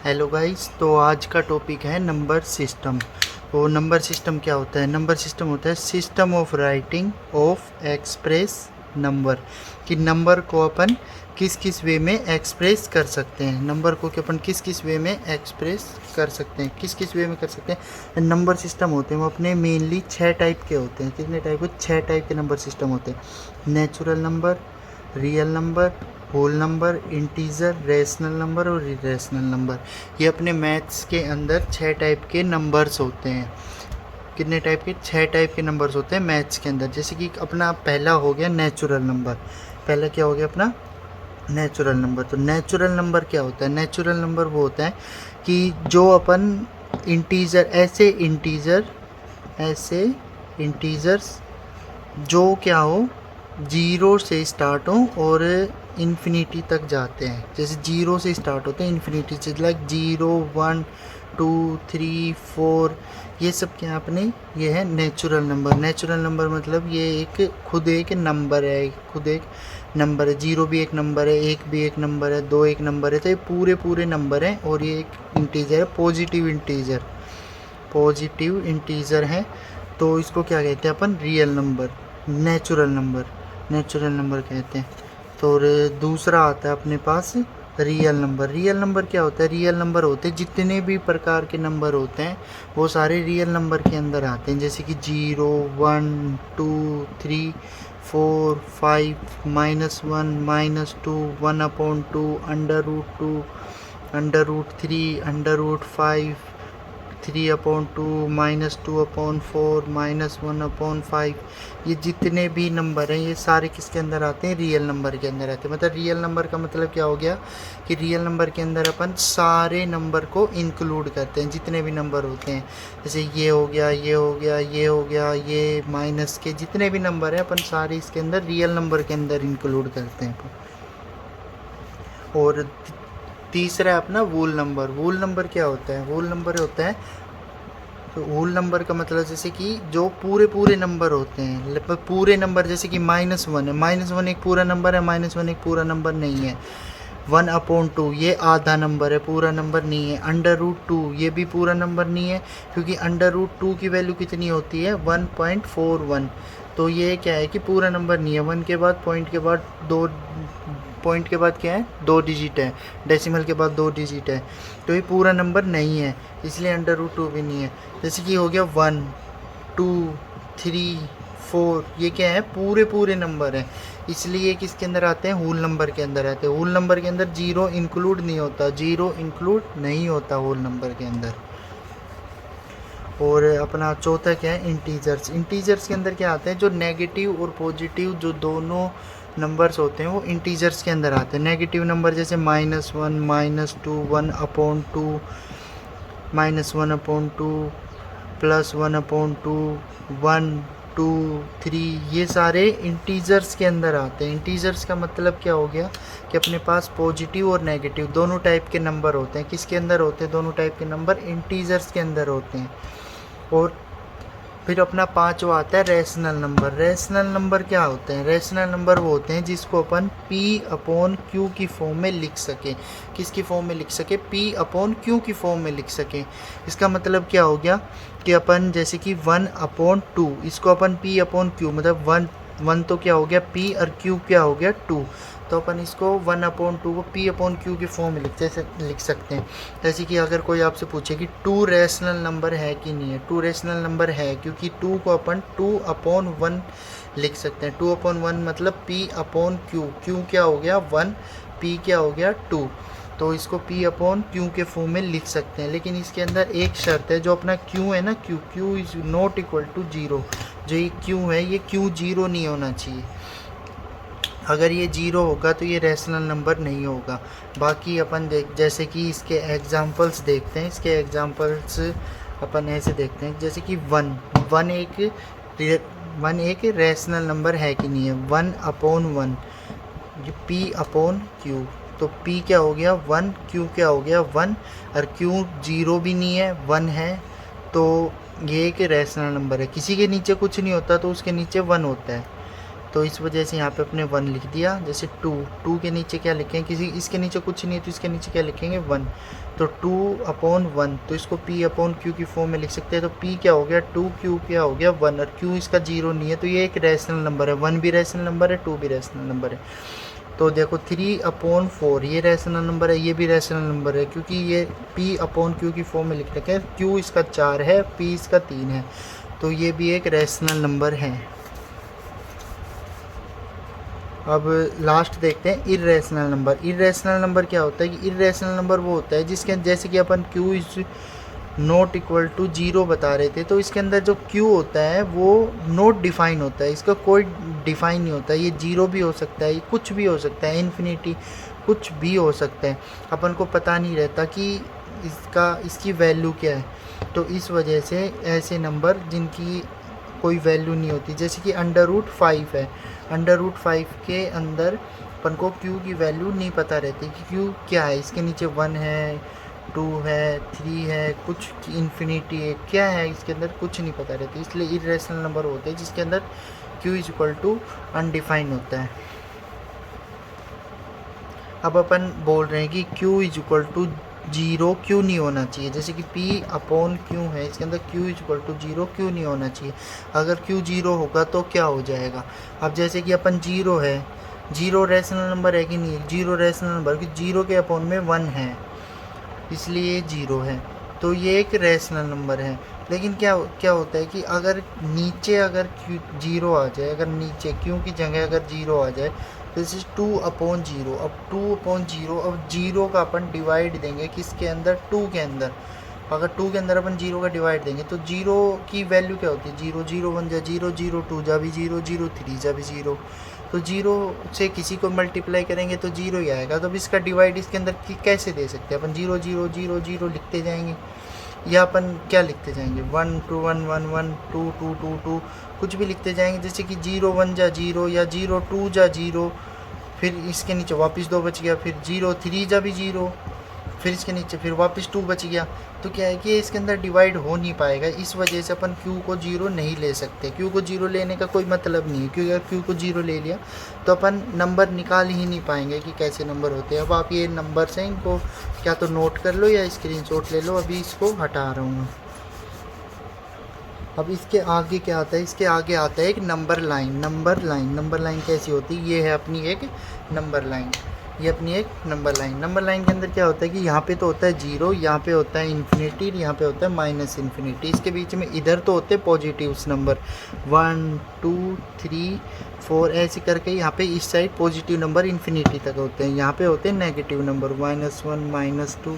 Hello guys, तो आज का टॉपिक है नंबर सिस्टम। तो नंबर सिस्टम क्या होता है? नंबर सिस्टम होता है system of writing of express number, कि नंबर को अपन किस किस वे में एक्सप्रेस कर सकते हैं। नंबर को कि अपन किस किस वे में एक्सप्रेस कर सकते हैं, किस किस वे में कर सकते हैं। नंबर सिस्टम होते हैं वो अपने मेनली 6 टाइप के होते हैं। कितने टाइप के? 6 टाइप के नंबर सिस्टम होते हैं। Natural number, real number, whole number, integer, rational number और इरेशनल नंबर। ये अपने मैथ्स के अंदर 6 टाइप के नंबर्स होते हैं। कितने टाइप के? 6 टाइप के नंबर्स होते हैं मैथ्स के अंदर। जैसे कि अपना पहला हो गया नेचुरल नंबर। पहला क्या हो गया अपना? Natural number. तो नेचुरल नंबर क्या होता है? नेचुरल नंबर वो होता है कि जो अपन इंटीजर, ऐसे इंटीजर्स जो क्या हो, जीरो से स्टार्ट हो और इन्फिनिटी तक जाते हैं। जैसे जीरो से स्टार्ट होते हैं इन्फिनिटी से, लाइक 0, 1, 2, 3, 4, ये सब क्या अपने ये है नेचुरल नंबर। नेचुरल नंबर मतलब ये एक खुद एक नंबर है, खुद एक नंबर है। 0 भी एक नंबर है, 1 भी एक नंबर है, 2 एक नंबर है। तो ये पूरे पूरे नंबर हैं और ये एक इंटीजर है, पॉजिटिव इंटीजर है। तो इसको क्या कहते हैं अपन? रियल नंबर, नेचुरल नंबर कहते हैं। तो और दूसरा आता है अपने पास रियल नंबर। रियल नंबर क्या होता है? रियल नंबर होते हैं जितने भी प्रकार के नंबर होते हैं वो सारे रियल नंबर के अंदर आते हैं। जैसे कि 0, 1, 2, 3, 4, 5, -1, -2, 1/2, √2, √3, √5, 3/2, -2/4, -1/5। ये जितने भी नंबर हैं ये सारे किसके अंदर आते हैं? रियल नंबर के अंदर आते हैं। मतलब रियल नंबर का मतलब क्या हो गया कि रियल नंबर के अंदर अपन सारे नंबर को इंक्लूड करते हैं, जितने भी नंबर होते हैं। जैसे ये हो गया, ये हो गया, ये हो गया, ये माइनस के जितने भी नंबर हैं अपन सारे इसके अंदर रियल नंबर के अंदर इंक्लूड करते हैं। और तीसरा है अपना वोल नंबर। वोल नंबर क्या होता है? वोल नंबर होता है, तो होल नंबर का मतलब जैसे कि जो पूरे पूरे नंबर होते हैं, लगभग पूरे नंबर। जैसे कि -1 है, -1 एक पूरा नंबर है, -1 एक पूरा नंबर नहीं है। 1/2 ये आधा नंबर है, पूरा नंबर नहीं है। √2 ये भी पूरा नंबर नहीं है, क्योंकि √2 की वैल्यू कितनी होती है? 1.41। तो ये क्या है कि पूरा नंबर नहीं है। 1 के बाद पॉइंट के बाद दो, पॉइंट के बाद क्या है? 2 डिजिट है, डेसिमल के बाद 2 डिजिट है। तो ये पूरा नंबर नहीं है, इसलिए √2 भी नहीं है। जैसे कि हो गया 1, 2, 3, 4, ये क्या है? पूरे पूरे नंबर हैं, इसलिए किसके अंदर आते हैं? होल नंबर के अंदर आते हैं। होल नंबर के अंदर जीरो इंक्लूड नहीं होता, जीरो इंक्लूड नहीं होता होल नंबर के अंदर। और अपना चौथा क्या है? इंटीजर्स। इंटीजर्स के अंदर क्या आते हैं? जो नेगेटिव और पॉजिटिव जो दोनों नंबर्स होते हैं वो इंटीजर्स के अंदर आते हैं। नेगेटिव नंबर जैसे -1, -2, 1/2, -1/2, +1/2, 1, 2, 3, ये सारे इंटीजर्स के अंदर आते हैं। इंटीजर्स का मतलब क्या हो गया कि अपने पास पॉजिटिव और नेगेटिव दोनों टाइप के नंबर होते हैं। किसके अंदर होते हैं? दोनों टाइप के नंबर इंटीजर्स के अंदर होते हैं। और फिर अपना पांचवा आता है रेशनल नंबर। रेशनल नंबर क्या होते हैं? रेशनल नंबर वो होते हैं जिसको अपन P/Q की फॉर्म में लिख सकें। किसकी फॉर्म में लिख सके? P/Q की फॉर्म में लिख सकें। इसका मतलब क्या हो गया कि अपन जैसे कि 1/2 इसको अपन P/Q, मतलब 1 तो क्या हो गया P और Q क्या हो गया 2। तो अपन इसको 1/2 को P/Q की फॉर्म में लिख सकते हैं। जैसे कि अगर कोई आपसे पूछे कि 2 रेशनल नंबर है कि नहीं है, 2 रेशनल नंबर है, क्योंकि 2 को अपन 2/1 लिख सकते हैं। 2/1 मतलब P/Q। Q क्या हो गया 1, P क्या हो गया 2। तो इसको P/Q के फॉर्म में लिख सकते हैं। लेकिन इसके अंदर एक शर्त है, जो अपना Q है ना, Q is not equal to 0। जो ये Q है ये Q 0 नहीं होना चाहिए। अगर ये 0 होगा तो ये रेशनल नंबर नहीं होगा। बाकी अपन जैसे कि इसके एग्जांपल्स देखते हैं। इसके एग्जांपल्स अपन ऐसे देखते हैं, जैसे कि 1 एक रेशनल नंबर है कि नहीं है? 1/1 ये P/Q। तो P क्या हो गया 1, Q क्या हो गया 1, और Q 0 भी नहीं है 1 है। तो ये एक रेशनल नंबर है। किसी के नीचे कुछ नहीं होता तो उसके नीचे 1 होता है। तो इस वजह से यहाँ पे अपने 1 लिख दिया। जैसे 2 के नीचे क्या लिखें, किसी इसके नीचे कुछ नहीं है तो इसके नीचे क्या लिखेंगे 1, तो 2/1, तो इसको P/Q की फॉर्म में लिख सकते हैं। तो P क्या हो गया 2, Q क्या हो गया 1, और Q इसका 0 नहीं है, तो ये एक रैशनल नंबर है। 1 भी रैशनल नंबर है, 2 भी रैशनल नंबर है। तो देखो 3/4 ये रैशनल नंबर है, ये भी रैशनल नंबर है, क्योंकि ये P/Q की फॉर्म में लिख रखे हैं। Q इसका 4 है, P इसका 3 है, तो ये भी एक रैशनल नंबर है। अब लास्ट देखते हैं इर्रेशनल नंबर। इर्रेशनल नंबर क्या होता है कि इर्रेशनल नंबर वो होता है जिसके, जैसे कि अपन Q is not equal to 0 बता रहे थे, तो इसके अंदर जो Q होता है वो नॉट डिफाइन होता है, इसका कोई डिफाइन नहीं होता। ये 0 भी हो सकता है, ये कुछ भी हो सकता है, इन्फिनिटी कुछ भी हो सकता है, अपन को पता नहीं रहता कि इसकी वैल्यू क्या है। तो इस वजह से ऐसे नंबर जिनकी कोई वैल्यू नहीं होती, जैसे कि √5 है, √5 के अंदर अपन को Q की वैल्यू नहीं पता रहती कि Q क्या है, इसके नीचे 1 है, 2 है, 3 है, कुछ इन्फिनिटी है, क्या है इसके अंदर कुछ नहीं पता रहती, इसलिए इर्रेशनल नंबर होते हैं जिसके अंदर Q is equal to undefined होता है। अब अपन बोल रहे हैं कि Q इज इक्वल टू 0 क्यों नहीं होना चाहिए, जैसे कि P/Q है, इसके अंदर Q इज इक्वल टू 0 क्यों नहीं होना चाहिए। अगर Q 0 होगा तो क्या हो जाएगा। अब जैसे कि अपन 0 है, 0 रैशनल नंबर है कि नहीं, 0 रैशनल नंबर कि 0 के अपॉन में 1 है, इसलिए 0 है, तो ये एक रैशनल नंबर है। लेकिन क्या क्या होता है कि अगर नीचे अगर Q 0 आ जाए, अगर नीचे Q की जगह अगर 0 आ जाए, दिस इज 2/0। अब 2/0, अब 0 का अपन डिवाइड देंगे किसके अंदर, 2 के अंदर। अगर 2 के अंदर अपन 0 का डिवाइड देंगे तो 0 की वैल्यू क्या होती है, 0 0 1 जा 0, 0 2 जा भी 0, 0 3 जा भी 0, तो 0 से किसी को मल्टीप्लाई करेंगे तो 0 ही आएगा। तो अब इसका डिवाइड इसके अंदर कैसे दे सकते हैं अपन, 0 0 0 0 लिखते जाएंगे, या अपन क्या लिखते जाएंगे 1 2 1 1 1 2 2 2 2 कुछ भी लिखते जाएंगे, जैसे कि 0 1 जा 0 या 0 2 जा 0, फिर इसके नीचे वापस 2 बच गया, फिर 0 3 जा भी 0, फिर इसके नीचे फिर वापस 2 बच गया। तो क्या है कि इसके अंदर डिवाइड हो नहीं पाएगा, इस वजह से अपन Q को 0 नहीं ले सकते। Q को 0 लेने का कोई मतलब नहीं है, क्योंकि अगर Q को 0 ले लिया तो अपन नंबर निकाल ही नहीं पाएंगे कि कैसे नंबर होते हैं। अब आप ये नंबर्स हैं, इनको क्या तो नोट कर लो या स्क्रीनशॉट ले लो, अभी इसको हटा रहा हूँ। अब इसके आगे क्या आता है, इसके आगे आता है एक नंबर लाइन। नंबर लाइन कैसी होती है, ये है अपनी एक नंबर लाइन, ये अपनी एक नंबर लाइन। नंबर लाइन के अंदर क्या होता है कि यहाँ पे तो होता है 0, यहाँ पे होता है इन्फिनिटी, यहाँ पे होता है -इन्फिनिटी, इसके बीच में इधर तो होते हैं पॉजिटिव्स नंबर 1 2 3 4 ऐसे करके, यहाँ पे इस साइड पॉजिटिव नंबर इन्फिनिटी तक होते हैं, यहाँ पे होते हैं नेगेटिव नंबर -1 -2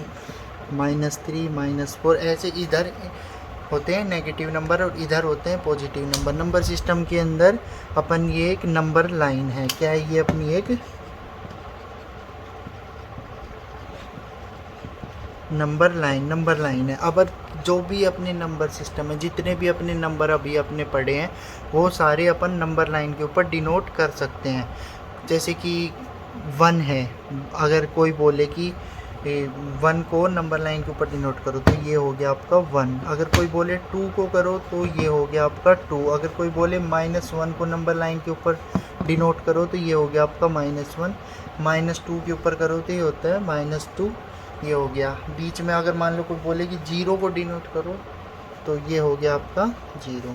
-3 -4 ऐसे इधर होते हैं नेगेटिव नंबर, और इधर होते हैं पॉजिटिव नंबर। नंबर सिस्टम के अंदर अपन ये एक नंबर लाइन है, क्या है ये अपनी एक नंबर लाइन है। अब जो भी अपने नंबर सिस्टम है, जितने भी अपने नंबर अभी अपने पढ़े हैं, वो सारे अपन नंबर लाइन के ऊपर डिनोट कर सकते हैं। जैसे कि 1 है, अगर कोई बोले कि 1 को नंबर लाइन के ऊपर डिनोट करो तो ये हो गया आपका 1। अगर कोई बोले 2 को करो तो ये हो गया आपका 2। अगर कोई बोले -1 को नंबर लाइन के ऊपर डिनोट करो तो ये हो गया आपका -1। -2 के ऊपर करो तो ये होता है -2, ये हो गया। बीच में अगर मान लो कोई बोले कि 0 को डिनोट करो तो ये हो गया आपका 0।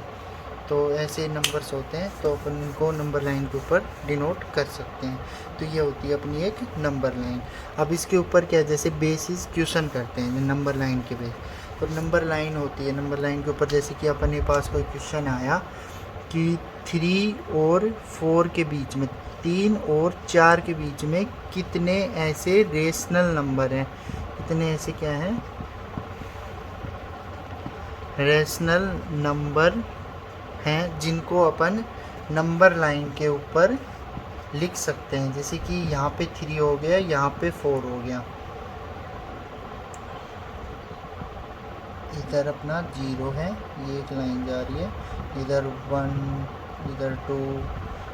तो ऐसे नंबर्स होते हैं, तो अपन इनको नंबर लाइन के ऊपर डिनोट कर सकते हैं। तो ये होती है अपनी एक नंबर लाइन। अब इसके ऊपर क्या, जैसे बेसिस क्वेश्चन करते हैं नंबर लाइन के बेस, तो नंबर लाइन होती है। नंबर लाइन के ऊपर जैसे कि अपने पास कोई क्वेश्चन आया कि 3 और 4 के बीच में, 3 और 4 के बीच में कितने ऐसे रेशनल नंबर हैं, कितने ऐसे क्या हैं रेशनल नंबर हैं जिनको अपन नंबर लाइन के ऊपर लिख सकते हैं। जैसे कि यहाँ पे 3 हो गया, यहाँ पे 4 हो गया, इधर अपना 0 है, ये एक लाइन जा रही है, इधर 1, इधर 2,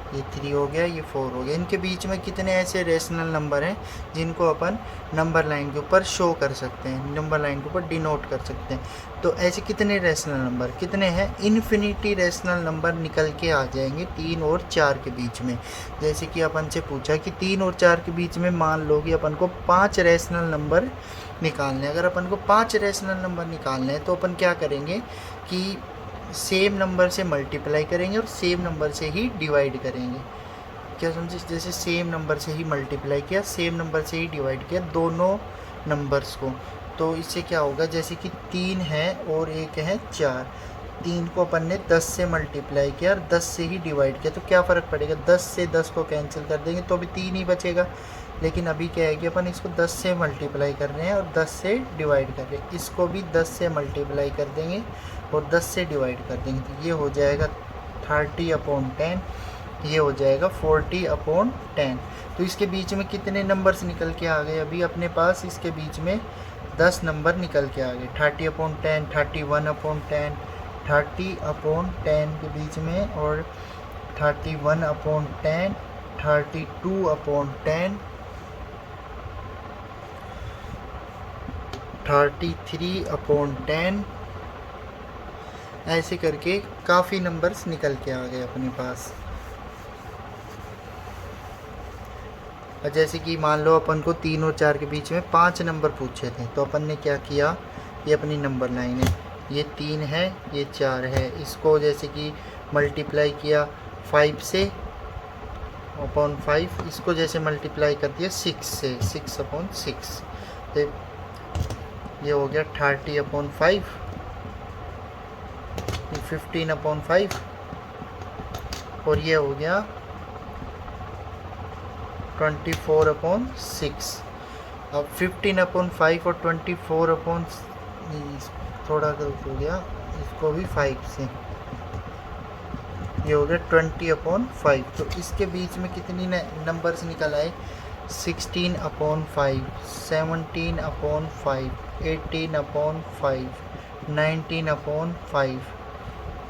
ये 3 हो गया, ये 4 हो गया। इनके बीच में कितने ऐसे रेशनल नंबर हैं जिनको अपन नंबर लाइन के ऊपर शो कर सकते हैं, नंबर लाइन के ऊपर डिनोट कर सकते हैं। तो ऐसे कितने रेशनल नंबर कितने हैं, इन्फिनिटी रेशनल नंबर निकल के आ जाएंगे 3 और 4 के बीच में। जैसे कि अपन से पूछा कि 3 और 4 के बीच में मान लो कि अपन को 5 रेशनल नंबर निकालने हैं। अगर अपन को 5 रेशनल नंबर निकालने हैं तो अपन क्या करेंगे कि सेम नंबर से मल्टीप्लाई करेंगे और सेम नंबर से ही डिवाइड करेंगे। क्या समझे, जैसे सेम नंबर से ही मल्टीप्लाई किया, सेम नंबर से ही डिवाइड किया दोनों नंबर्स को। तो इससे क्या होगा, जैसे कि 3 है और एक है 4, 3 को अपन ने 10 से मल्टीप्लाई किया और 10 से ही डिवाइड किया, तो क्या फ़र्क पड़ेगा, 10 से 10 को कैंसिल कर देंगे तो अभी 3 ही बचेगा। लेकिन अभी क्या है कि अपन इसको 10 से मल्टीप्लाई कर रहे हैं और 10 से डिवाइड कर रहे हैं, इसको भी 10 से मल्टीप्लाई कर देंगे और 10 से डिवाइड कर देंगे। तो ये हो जाएगा 30/10, ये हो जाएगा 40/10। तो इसके बीच में कितने नंबर्स निकल के आ गए, अभी अपने पास इसके बीच में 10 नंबर निकल के आ गए। 30/10, 31/10, 30/10 के बीच में, और 31/10, 32/10, 33/10, ऐसे करके काफ़ी नंबर्स निकल के आ गए अपने पास। और जैसे कि मान लो अपन को 3 और 4 के बीच में 5 नंबर पूछे थे, तो अपन ने क्या किया, ये अपनी नंबर लाइन है, ये 3 है, ये 4 है, इसको जैसे कि मल्टीप्लाई किया 5 से अपॉन 5, इसको जैसे मल्टीप्लाई कर दिया 6 से, 6/6, तो ये हो गया 30/5, 15/5, और ये हो गया 24/6। अब 15/5 और 24/, थोड़ा गलत हो गया, इसको भी 5 से, ये हो गया 20/5। तो इसके बीच में कितनी नंबर्स निकल आए, 16/5, 17/5, 18/5, 19/5,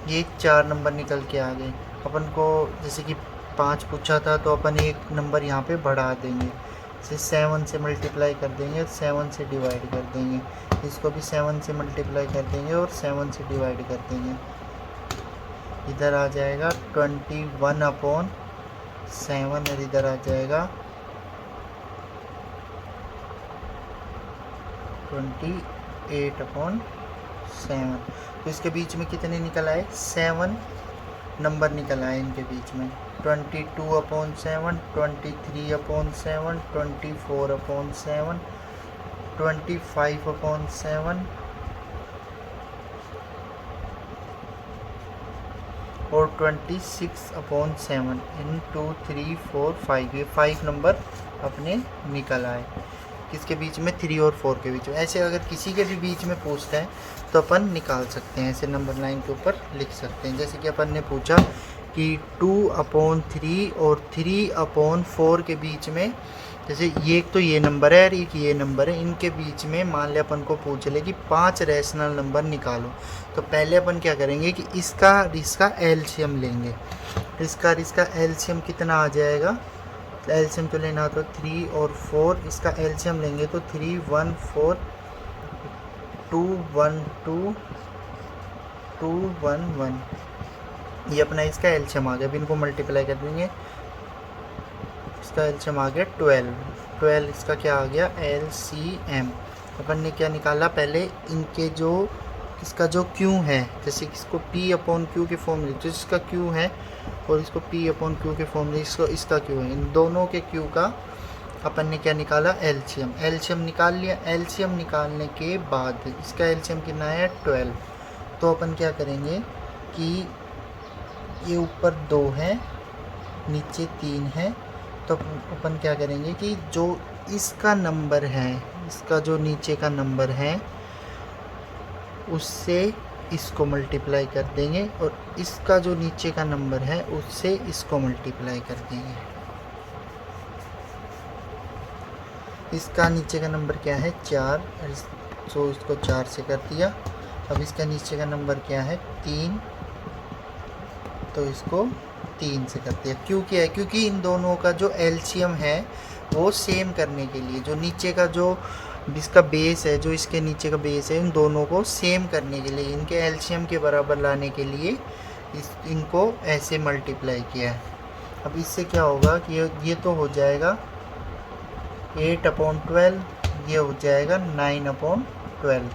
ये 4 नंबर निकल के आ गए। अपन को जैसे कि 5 पूछा था तो अपन एक नंबर यहाँ पे बढ़ा देंगे, जैसे 7 से मल्टीप्लाई कर देंगे, 7 से डिवाइड कर देंगे, इसको भी 7 से मल्टीप्लाई कर देंगे और 7 से डिवाइड कर देंगे। इधर आ जाएगा 21/7 और इधर आ जाएगा 28/7। तो इसके बीच में कितने निकल आए, 7 नंबर निकल आए इनके बीच में, 22/7, 23/7, 24/7, 25/7 और 26/7। 1 2 3 4 5, ये 5 नंबर अपने निकल आए। किसके बीच में, 3 और 4 के बीच में। ऐसे अगर किसी के भी बीच में पूछता है तो अपन निकाल सकते हैं, ऐसे नंबर लाइन के ऊपर लिख सकते हैं। जैसे कि अपन ने पूछा कि 2/3 और 3/4 के बीच में, जैसे ये एक तो ये नंबर है और एक ये नंबर है, इनके बीच में मान ले अपन को पूछ ले कि 5 रैशनल नंबर निकालो। तो पहले अपन क्या करेंगे कि इसका एलसीएम लेंगे। इसका एलसीएम कितना आ जाएगा, एलसीएम तो लेना तो 3 और 4, इसका एलसीएम लेंगे तो 3 1 4 2 1 2 2 1 1, ये अपना इसका एलसीएम आ गया। अब इनको मल्टीप्लाई कर देंगे, इसका एलसीएम आ गया 12, इसका क्या आ गया, एलसीएम। अपन ने क्या निकाला, पहले इनके जो इसका जो क्यू है, जैसे इसको P/Q के फॉर्म में, तो इसका क्यू है और इसको P/Q के फॉर्म में इसका क्यू है, इन दोनों के क्यू का अपन ने क्या निकाला, एलसीएम निकाल लिया। एलसीएम निकालने के बाद इसका एलसीएम कितना है, 12। तो अपन क्या करेंगे कि ये ऊपर 2 है, नीचे 3 है, तो अपन क्या करेंगे कि जो इसका नंबर है, इसका जो नीचे का नंबर है उससे इसको मल्टीप्लाई कर देंगे और इसका जो नीचे का नंबर है उससे इसको मल्टीप्लाई कर देंगे। इसका नीचे का नंबर क्या है, 4, तो इसको 4 से कर दिया। अब इसका नीचे का नंबर क्या है, 3, तो इसको 3 से करते हैं। क्यों क्या है? क्योंकि इन दोनों का जो एलसीएम है वो सेम करने के लिए, जो नीचे का जो इसका बेस है, जो इसके नीचे का बेस है, इन दोनों को सेम करने के लिए, इनके एलसीएम के बराबर लाने के लिए इनको ऐसे मल्टीप्लाई किया है। अब इससे क्या होगा कि ये तो हो जाएगा 8/12, ये हो जाएगा 9/12।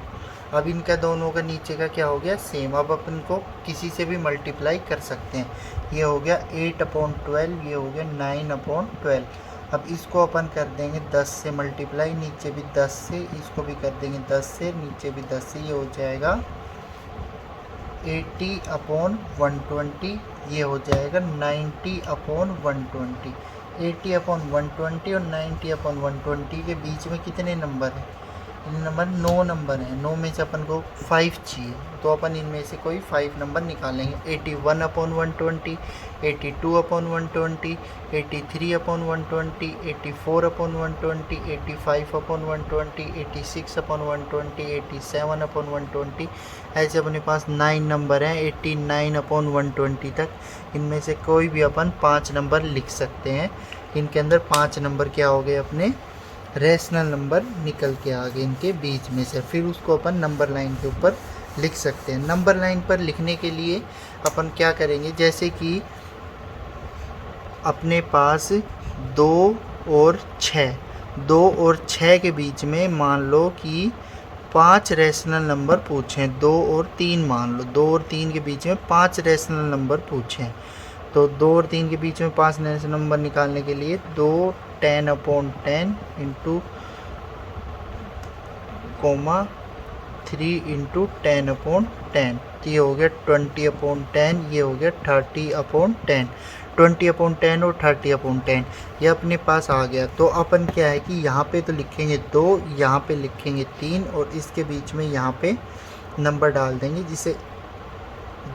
अब इनका दोनों का नीचे का क्या हो गया? सेम। अब अपन को किसी से भी मल्टीप्लाई कर सकते हैं। ये हो गया 8/12, ये हो गया 9/12। अब इसको अपन कर देंगे 10 से मल्टीप्लाई, नीचे भी 10 से, इसको भी कर देंगे 10 से, नीचे भी 10 से, ये हो जाएगा 80/120, ये हो जाएगा 90/120। 80/120 और 90/120 के बीच में कितने नंबर हैं? नंबर 9 नंबर है। 9 में से अपन को 5 चाहिए, तो अपन इनमें से कोई 5 नंबर निकालेंगे। 81/120, 82/120, 83/120, 84/120, 85/120, 86/120, 87/120। ऐसे अपने पास 9 नंबर हैं 89/120 तक। इनमें से कोई भी अपन 5 नंबर लिख सकते हैं। इनके अंदर 5 नंबर क्या हो गए? अपने रैशनल नंबर निकल के आ गए इनके बीच में से। फिर उसको अपन नंबर लाइन के ऊपर लिख सकते हैं। नंबर लाइन पर लिखने के लिए अपन क्या करेंगे? जैसे कि अपने पास 2 और 6 के बीच में मान लो कि 5 रैशनल नंबर पूछें। 2 और 3 मान लो, 2 और 3 के बीच में 5 रैशनल नंबर पूछें। तो 2 और 3 के बीच में 5 रैशनल नंबर निकालने के लिए 2 10/10 इंटू 3 इंटू 10/10, तो ये हो गया 20/10, ये हो गया 30/10। 20/10 और 30/10 ये अपने पास आ गया। तो अपन क्या है कि यहाँ पे तो लिखेंगे 2, यहाँ पे लिखेंगे 3 और इसके बीच में यहाँ पे नंबर डाल देंगे।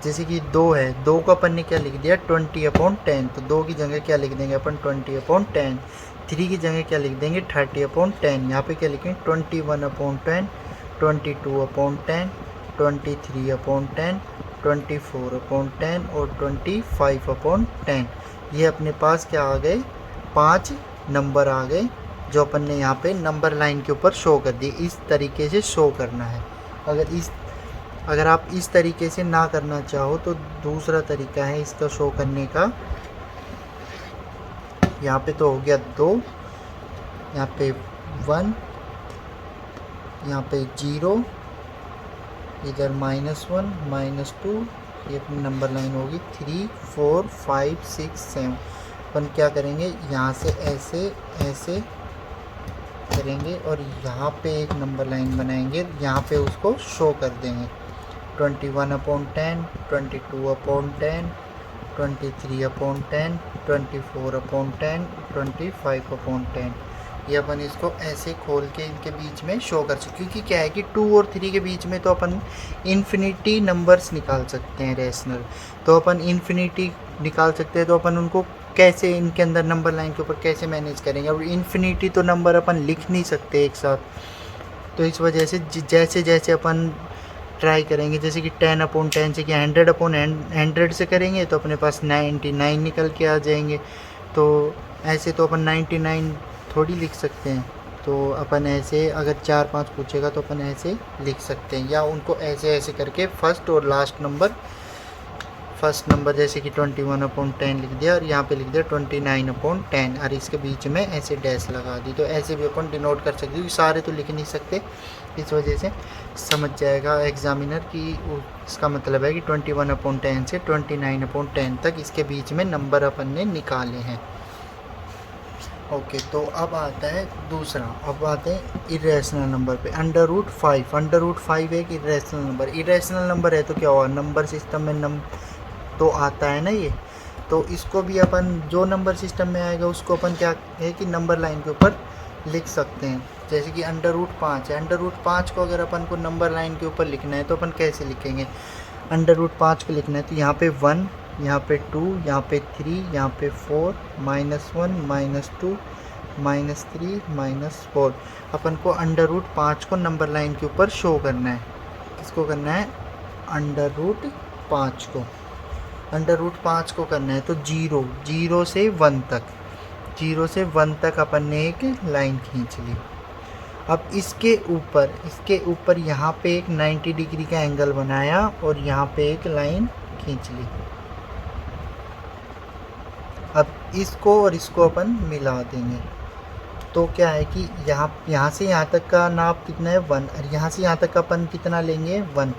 जैसे कि 2 है, 2 को अपन ने क्या लिख दिया? 20/10, तो 2 की जगह क्या लिख देंगे अपन? 20/10। 3 की जगह क्या लिख देंगे? 30/10। यहाँ पे क्या लिखेंगे? 21/10, 22/10, 23/10, 24/10 और 25/10। ये अपने पास क्या आ गए? 5 नंबर आ गए, जो अपन ने यहाँ पे नंबर लाइन के ऊपर शो कर दिए। इस तरीके से शो करना है। अगर आप इस तरीके से ना करना चाहो तो दूसरा तरीका है इसका शो करने का। यहाँ पे तो हो गया 2, यहाँ पे 1, यहाँ पे 0, इधर -1 -2, ये अपनी नंबर लाइन होगी 3 4 5 6 7। अपन क्या करेंगे? यहाँ से ऐसे करेंगे और यहाँ पे एक नंबर लाइन बनाएंगे, यहाँ पे उसको शो कर देंगे। 21/10, 22/10, 23/10, 24/10, 25/10। ये अपन इसको ऐसे खोल के इनके बीच में शो कर सकते, क्योंकि क्या है कि 2 और 3 के बीच में तो अपन इन्फिनिटी नंबर्स निकाल सकते हैं रैशनल। तो अपन इन्फिनिटी निकाल सकते हैं, तो अपन उनको कैसे इनके अंदर नंबर लाइन के ऊपर कैसे मैनेज करेंगे? अब इन्फिनिटी तो नंबर अपन लिख नहीं सकते एक साथ, तो इस वजह से जैसे जैसे अपन ट्राई करेंगे, जैसे कि 10/10 से कि 100/100 से करेंगे तो अपने पास 99 निकल के आ जाएंगे। तो ऐसे तो अपन 99 थोड़ी लिख सकते हैं। तो अपन ऐसे अगर 4-5 पूछेगा तो अपन ऐसे लिख सकते हैं, या उनको ऐसे करके फर्स्ट और लास्ट नंबर, फर्स्ट नंबर जैसे कि 21/10 लिख दिया और यहाँ पे लिख दिया 29/10 और इसके बीच में ऐसे डैश लगा दी। तो ऐसे भी अपन डिनोट कर सकते हैं। सारे तो लिख नहीं सकते, इस वजह से समझ जाएगा एग्जामिनर कि इसका मतलब है कि 21/10 से 29/10 तक इसके बीच में नंबर अपन ने निकाले हैं। ओके, तो अब आता है दूसरा, अब आते हैं इरेशनल नंबर पे। √5 एक इरेशनल नंबर। इरेशनल नंबर है तो क्या हुआ? नंबर सिस्टम में तो आता है ना ये, तो इसको भी अपन जो नंबर सिस्टम में आएगा उसको अपन क्या है कि नंबर लाइन के ऊपर लिख सकते हैं। जैसे कि √5 है, √5 को अगर अपन को नंबर लाइन के ऊपर लिखना है तो अपन कैसे लिखेंगे? √5 को लिखना है तो यहाँ पे 1, यहाँ पे 2, यहाँ पे 3, यहाँ पे 4, -1 -2 -3 -4। अपन को √5 को नंबर लाइन के ऊपर शो करना है। किसको करना है? √5 को। अंडर रूट 5 को करना है तो 0 से 1 तक, 0 से 1 तक अपन ने एक लाइन खींच ली। अब इसके ऊपर यहाँ पे एक 90 डिग्री का एंगल बनाया और यहाँ पे एक लाइन खींच ली। अब इसको और इसको अपन मिला देंगे तो क्या है कि यहाँ से यहाँ तक का नाप कितना है 1, और यहाँ से यहाँ तक का अपन कितना लेंगे 1।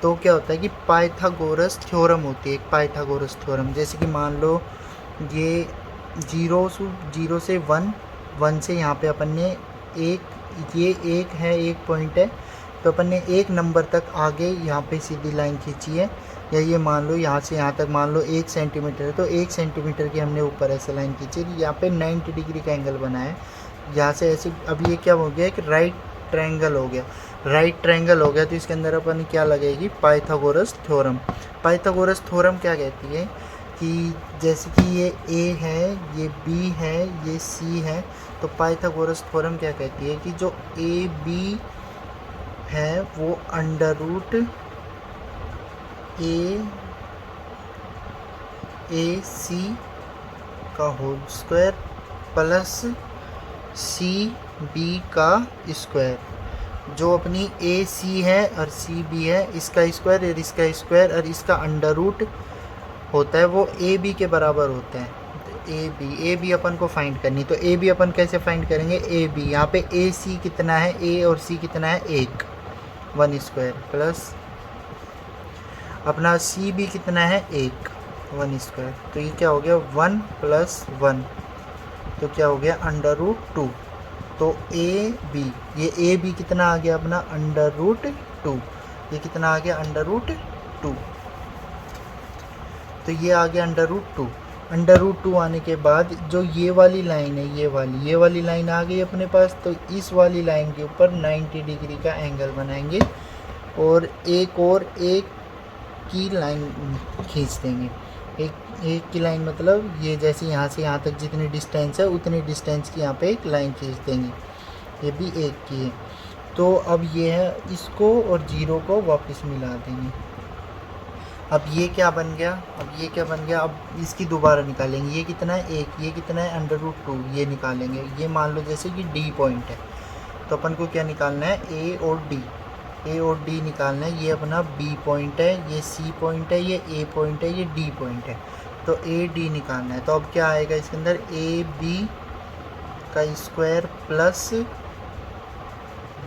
तो क्या होता है कि पाइथागोरस थ्योरम होती है, एक पाइथागोरस थ्योरम। जैसे कि मान लो ये 0 से 1 से यहाँ पे अपन ने ये एक है, एक पॉइंट है, तो अपन ने एक नंबर तक आगे यहाँ पे सीधी लाइन खींची है। या ये मान लो यहाँ से यहाँ तक मान लो 1 सेंटीमीटर है, तो 1 सेंटीमीटर की हमने ऊपर ऐसे लाइन खींची, यहाँ पे 90 डिग्री का एंगल बनाया है यहाँ से ऐसे। अब ये क्या हो गया, एक राइट ट्रायंगल हो गया। तो इसके अंदर अपन क्या लगेगी, पाइथागोरस थ्योरम। पाइथागोरस थ्योरम क्या कहती है कि जैसे कि ये A है, ये B है, ये C है, तो पाइथागोरस थ्योरम क्या कहती है कि जो AB है वो अंडर रूट AC का होल स्क्वायर प्लस CB का स्क्वायर, जो अपनी AC है और CB है, इसका स्क्वायर और इसका स्क्वायर और इसका अंडर रूट होता है, वो AB के बराबर होता है। तो AB अपन को फाइंड करनी, तो AB अपन कैसे फाइंड करेंगे, AB यहाँ पे AC कितना है, A और C कितना है 1 स्क्वायर, प्लस अपना CB कितना है 1 स्क्वायर। तो ये क्या हो गया 1 + 1, तो क्या हो गया अंडर रूट 2। तो AB, ये AB कितना आ गया अपना अंडर रूट 2, ये कितना आ गया अंडर रूट 2, तो ये आ गया अंडर रूट 2 आने के बाद जो ये वाली लाइन है, ये वाली लाइन आ गई अपने पास। तो इस वाली लाइन के ऊपर 90 डिग्री का एंगल बनाएंगे और एक की लाइन खींच देंगे। एक की लाइन मतलब ये जैसे यहाँ से यहाँ तक जितनी डिस्टेंस है उतनी डिस्टेंस की यहाँ पे एक लाइन खींच देंगे, ये भी एक की है। तो अब ये है, इसको और 0 को वापस मिला देंगे। अब ये क्या बन गया, अब इसकी दोबारा निकालेंगे। ये कितना है 1, ये कितना है अंडर रूट 2, ये निकालेंगे। ये मान लो जैसे कि D पॉइंट है, तो अपन को क्या निकालना है A और D निकालना है। ये अपना B पॉइंट है, ये C पॉइंट है, ये A पॉइंट है, ये D पॉइंट है, तो AD निकालना है। तो अब क्या आएगा इसके अंदर, AB का स्क्वायर प्लस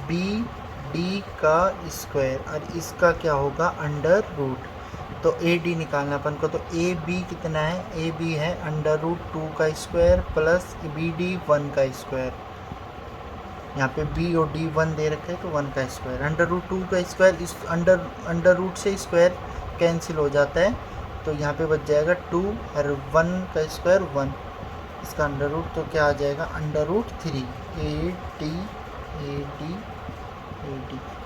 BD का स्क्वायर और इसका क्या होगा अंडर रूट। तो AD निकालना अपन को, तो AB कितना है, AB है अंडर रूट 2 का स्क्वायर प्लस BD 1 का स्क्वायर। यहाँ पे B और D 1 दे रखे हैं, तो 1 का स्क्वायर। अंडर रूट 2 का स्क्वायर, इस अंडर रूट से स्क्वायर कैंसिल हो जाता है, तो यहाँ पे बच जाएगा 2 और 1 का स्क्वायर 1, इसका अंडर रूट, तो क्या आ जाएगा under root 3।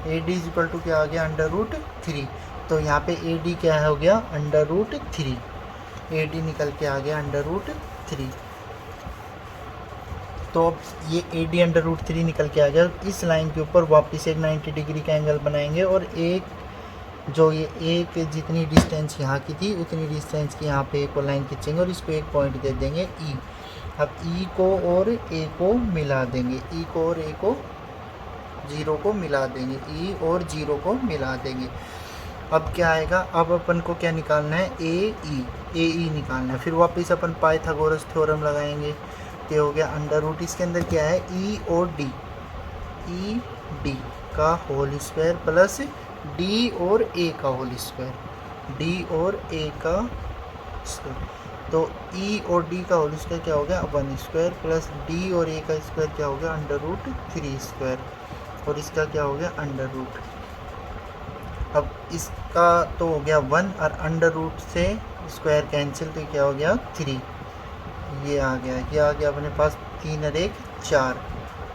AD is equal to क्या आ गया अंडर रूट 3। तो यहाँ पे AD क्या हो गया अंडर रूट 3, AD निकल के आ गया अंडर रूट 3। तो अब ये AD अंडर रूट 3 निकल के आ गया। इस लाइन के ऊपर वापस एक 90 डिग्री का एंगल बनाएंगे और एक जितनी डिस्टेंस यहाँ की थी उतनी डिस्टेंस की यहाँ पे एक लाइन खींचेंगे और इस पर एक पॉइंट दे देंगे E। अब E को और A को मिला देंगे, E को और A को 0 को मिला देंगे, E और 0 को मिला देंगे। अब क्या आएगा, अब अपन को क्या निकालना है AE निकालना है। फिर वापस अपन पाइथागोरस थ्योरम लगाएंगे, तो हो गया अंडर रूट, इसके अंदर क्या है E और D का होल स्क्वायर प्लस D और A का होल स्क्वायर, तो E और D का होल स्क्वायर क्या हो गया 1 स्क्वायर प्लस D और A का स्क्वायर क्या हो गया अंडर रूट 3 स्क्वायर, और इसका क्या हो गया अंडर रूट। अब इसका तो हो गया 1 और अंडर रूट से स्क्वायर कैंसिल, तो क्या हो गया 3, ये आ गया अपने पास 3 और 1 4,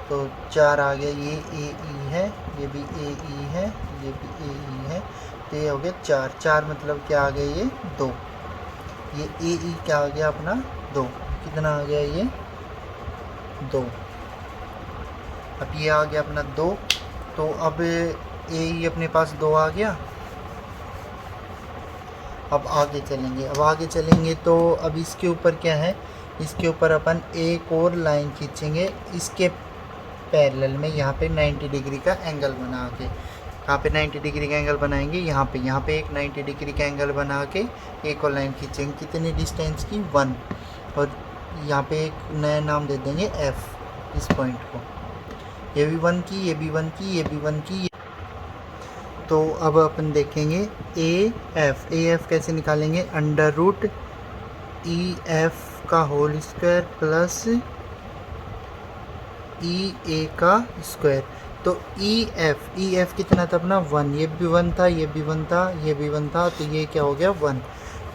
तो 4 आ गया। ये AE है, ये भी AE है, ये भी AE है, तो ये हो गया 4 मतलब क्या आ गया ये 2, ये AE क्या आ गया अपना 2, कितना आ गया ये 2। अब ये आ गया अपना 2, तो अब AE अपने पास 2 आ गया। अब आगे चलेंगे तो अब इसके ऊपर क्या है, इसके ऊपर अपन एक और लाइन खींचेंगे इसके पैरेलल में, यहाँ पे 90 डिग्री का एंगल बना के। यहाँ पे 90 डिग्री का एंगल बनाएंगे, यहाँ पे एक 90 डिग्री का एंगल बना के एक और लाइन खींचेंगे। कितनी डिस्टेंस की, 1। और यहाँ पे एक नया नाम दे देंगे F इस पॉइंट को। ये भी 1 की, ये भी 1 की, ये भी 1 की। तो अब अपन देखेंगे AF कैसे निकालेंगे, अंडर रूट EF का होल स्क्वायर प्लस EA का स्क्वायर। तो EF कितना था अपना, 1। ये भी 1 था, ये भी 1 था, ये भी 1 था, तो ये क्या हो गया, 1।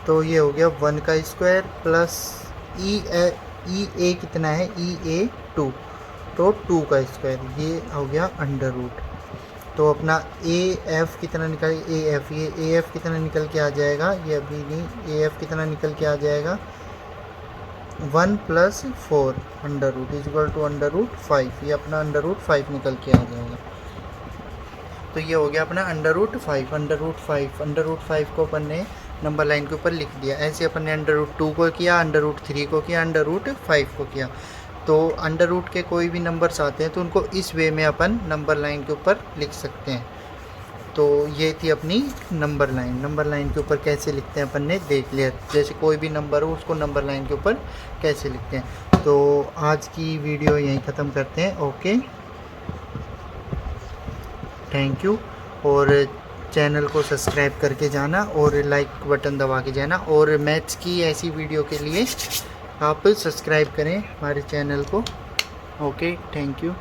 तो ये हो गया 1 का स्क्वायर प्लस EA कितना है, EA 2, तो 2 का स्क्वायर, ये हो गया अंडर रूट। तो अपना AF कितना निकल, ये AF कितना निकल के आ जाएगा, ये अभी नहीं, AF कितना निकल के आ जाएगा, 1 + 4 under root equal to under root 5। ये अपना अंडर रूट 5 निकल के आ जाएगा। तो ये हो गया अपना अंडर रूट 5। अंडर रूट 5 को अपन ने नंबर लाइन के ऊपर लिख दिया। ऐसे अपन ने अंडर रूट 2 को किया, अंडर रूट 3 को किया, अंडर रूट 5 को किया। तो अंडर रूट के कोई भी नंबर्स आते हैं तो उनको इस वे में अपन नंबर लाइन के ऊपर लिख सकते हैं। तो ये थी अपनी नंबर लाइन के ऊपर कैसे लिखते हैं अपन ने देख लिया। जैसे कोई भी नंबर हो उसको नंबर लाइन के ऊपर कैसे लिखते हैं। तो आज की वीडियो यहीं ख़त्म करते हैं। Okay, thank you. और चैनल को सब्सक्राइब करके जाना और लाइक बटन दबा के जाना। और मैथ्स की ऐसी वीडियो के लिए आप सब्सक्राइब करें हमारे चैनल को। Okay, thank you.